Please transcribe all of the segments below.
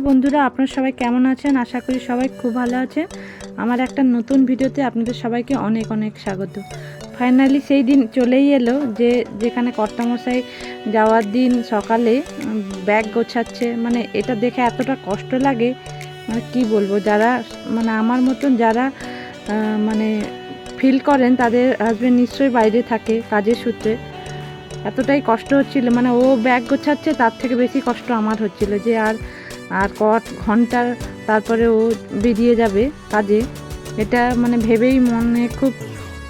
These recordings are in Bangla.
বন্ধুরা, আপনারা সবাই কেমন আছেন? আশা করি সবাই খুব ভালো আছেন। আমার একটা নতুন ভিডিওতে আপনাদের সবাইকে অনেক অনেক স্বাগত। ফাইনালি সেই দিন চলেই এলো যেখানে কর্তামশাই যাওয়ার দিন সকালে ব্যাগ গোছাচ্ছে। মানে এটা দেখে এতটা কষ্ট লাগে, মানে কি বলবো, যারা মানে আমার মতন যারা মানে ফিল করেন তাদের হাজব্যান্ড নিশ্চয়ই বাইরে থাকে কাজের সূত্রে। এতটাই কষ্ট হচ্ছিল, মানে ও ব্যাগ গোছাচ্ছে তার থেকে বেশি কষ্ট আমার হচ্ছিল যে আর ঘন্টা তারপরে ও বেরিয়ে যাবে কাজে। এটা মানে ভেবেই মনে খুব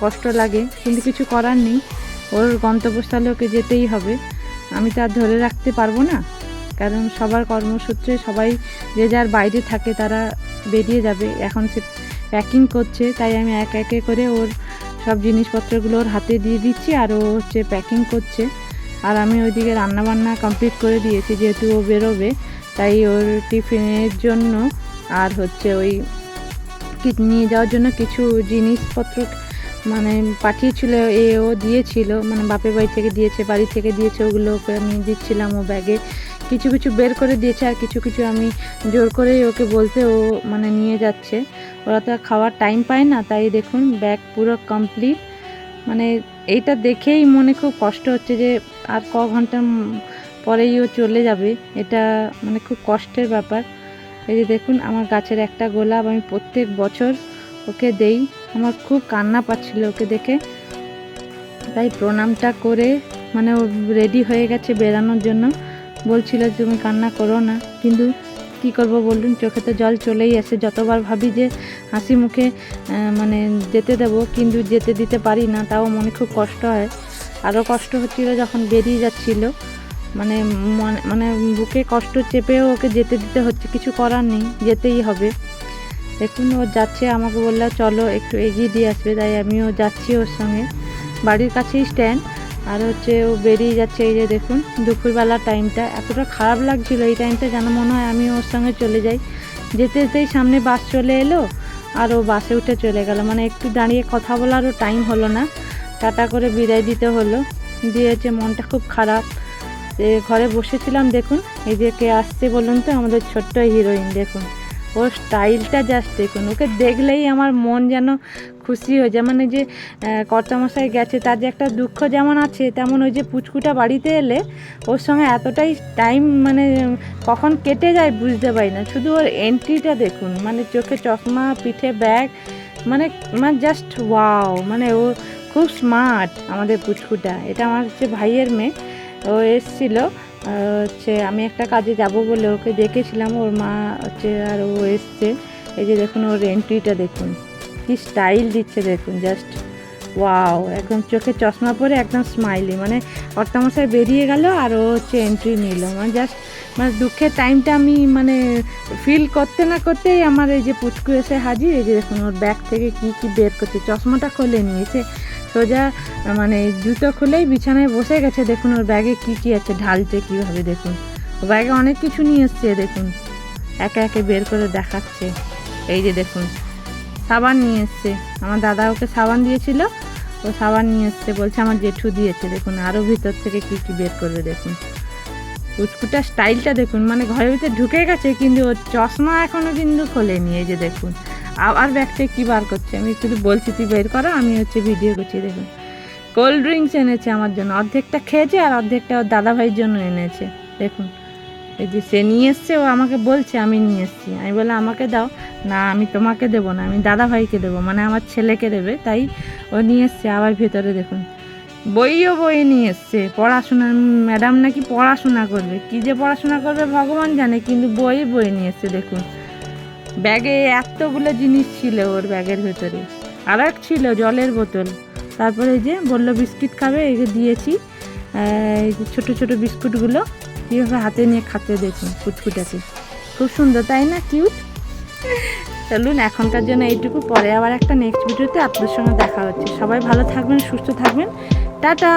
কষ্ট লাগে, কিন্তু কিছু করার নেই, ওর গন্তব্যস্থলে ওকে যেতেই হবে। আমি তো আর ধরে রাখতে পারবো না, কারণ সবার কর্মসূত্রে সবাই যে যার বাইরে থাকে তারা বেরিয়ে যাবে। এখন সে প্যাকিং করছে, তাই আমি এক একে করে ওর সব জিনিসপত্রগুলো ওর হাতে দিয়ে দিচ্ছি, আর ও হচ্ছে প্যাকিং করছে। আর আমি ওইদিকে রান্নাবান্না কমপ্লিট করে দিয়েছি, যেহেতু ও বেরোবে তাই ওর টিফিনের জন্য আর হচ্ছে ওই নিয়ে যাওয়ার জন্য কিছু জিনিসপত্র মানে পাঠিয়েছিল, ও দিয়েছিল, মানে বাপের বাড়ি থেকে দিয়েছে, বাড়ি থেকে দিয়েছে, ওগুলো ওকে আমি দিচ্ছিলাম। ও ব্যাগে কিছু কিছু বের করে দিয়েছে, আর কিছু কিছু আমি জোর করেই ওকে বলতে ও মানে নিয়ে যাচ্ছে। ওরা তো খাওয়ার টাইম পায় না, তাই দেখুন ব্যাগ পুরো কমপ্লিট। মানে এইটা দেখেই মনে খুব কষ্ট হচ্ছে যে আর ক ঘন্টা পরেই ও চলে যাবে। এটা মানে খুব কষ্টের ব্যাপার। এই যে দেখুন আমার গাছের একটা গোলাপ আমি প্রত্যেক বছর ওকে দেই। আমার খুব কান্না পাচ্ছিল ওকে দেখে, তাই প্রণামটা করে মানে ও রেডি হয়ে গেছে বেরানোর জন্য। বলছিল তুমি কান্না করো না, কিন্তু কি করব বলুন, চোখে তো জল চলেই আসে। যতবার ভাবি যে হাসি মুখে মানে যেতে দেবো, কিন্তু যেতে দিতে পারি না, তাও মনে খুব কষ্ট হয়। আরও কষ্ট হচ্ছিল যখন বেরিয়ে যাচ্ছিল, মানে মানে বুকে কষ্ট চেপেও ওকে যেতে দিতে হচ্ছে, কিছু করার নেই, যেতেই হবে। দেখুন ও যাচ্ছে, আমাকে বললো চলো একটু এগিয়ে দিয়ে আসবে, তাই আমিও যাচ্ছি ওর সঙ্গে। বাড়ির কাছেই স্ট্যান্ড, আর হচ্ছে ও বেরিয়ে যাচ্ছে। এই যে দেখুন দুপুরবেলা টাইমটা এতটা খারাপ লাগছিল, এই টাইমটা যেন মনে হয় আমি ওর সঙ্গে চলে যাই। যেতে যেতেই সামনে বাস চলে এলো, আর ও বাসে উঠে চলে গেল। মানে একটু দাঁড়িয়ে কথা বলারও টাইম হলো না, টাটা করে বিদায় দিতে হলো। দিয়েছে, মনটা খুব খারাপ। ঘরে বসেছিলাম, দেখুন এই যে কে আসছে বলুন তো, আমাদের ছোট্ট হিরোইন। দেখুন ওর স্টাইলটা জাস্ট দেখুন, ওকে দেখলেই আমার মন যেন খুশি হয়ে যায়। মানে যে কর্তামশাই গেছে তার যে একটা দুঃখ যেমন আছে, তেমন ওই যে পুচকুটা বাড়িতে এলে ওর সঙ্গে এতটাই টাইম মানে কখন কেটে যায় বুঝতে পারি না। শুধু ওর এন্ট্রিটা দেখুন, মানে চোখে চশমা, পিঠে ব্যাগ, মানে মানে জাস্ট ওয়াও। মানে ও খুব স্মার্ট আমাদের পুচকুটা। এটা আমার হচ্ছে ভাইয়ের মেয়ে, ও এসেছিলো হচ্ছে আমি একটা কাজে যাব বলে ওকে দেখেছিলাম, ওর মা হচ্ছে আর ও এসছে। এই যে দেখুন ওর এন্ট্রিটা দেখুন, কি স্টাইল দিচ্ছে দেখুন, জাস্ট ওয়াও। একদম চোখে চশমা পরে একদম স্মাইলি, মানে কর্তামশাই বেরিয়ে গেল আর ও হচ্ছে এন্ট্রি নিল। মানে জাস্ট মানে দুঃখের টাইমটা আমি মানে ফিল করতে না করতেই আমার এই যে পুচকু এসে হাজির। এই যে দেখুন ওর ব্যাগ থেকে কি কি বের করছে, চশমাটা খুলে নিয়েছে, সোজা মানে জুতো খুলেই বিছানায় বসে গেছে। দেখুন ওর ব্যাগে কি কি আছে, ঢালছে কীভাবে, দেখুন ও ব্যাগে অনেক কিছু নিয়ে এসছে। দেখুন একে একে বের করে দেখাচ্ছে। এই যে দেখুন সাবান নিয়ে এসছে, আমার দাদা ওকে সাবান দিয়েছিল, ও সাবান নিয়ে এসছে, বলছে আমার জেঠু দিয়েছে। দেখুন আরও ভিতর থেকে কী কী বের করবে দেখুন। পুচকুটার স্টাইলটা দেখুন, মানে ঘরের ভিতরে ঢুকে গেছে কিন্তু ওর চশমা এখনও কিন্তু খোলেনি। এই যে দেখুন আবার ব্যাগটা কী বার করছে, আমি শুধু বলছি তুই বের করো, আমি হচ্ছে ভিডিও করছি। দেখুন কোল্ড ড্রিঙ্কস এনেছে আমার জন্য, অর্ধেকটা খেয়েছে আর অর্ধেকটা ওর দাদাভাইয়ের জন্য এনেছে। দেখুন এই যে সে নিয়ে এসছে, ও আমাকে বলছে আমি নিয়ে এসেছি। আমি বলে আমাকে দাও, না আমি তোমাকে দেবো না, আমি দাদাভাইকে দেবো, মানে আমার ছেলেকে দেবে, তাই ও নিয়ে এসছে। আবার ভেতরে দেখুন বই নিয়ে এসছে, পড়াশোনা, ম্যাডাম নাকি পড়াশোনা করবে, কী যে পড়াশোনা করবে ভগবান জানে, কিন্তু বই নিয়ে এসছে। দেখুন ব্যাগে এতগুলো জিনিস ছিল ওর ব্যাগের ভেতরে, আর এক ছিল জলের বোতল। তারপরে এই যে বললো বিস্কিট খাবে, এই যে দিয়েছি, এই যে ছোটো ছোটো বিস্কুটগুলো কীভাবে হাতে নিয়ে খাতে দেখুন পুচকুটাকে, খুব সুন্দর তাই না, কিউট। চলুন এখনকার জন্য এইটুকু, পরে আবার একটা নেক্সট ভিডিওতে আপনাদের সঙ্গে দেখা হচ্ছে। সবাই ভালো থাকবেন, সুস্থ থাকবেন, টাটা।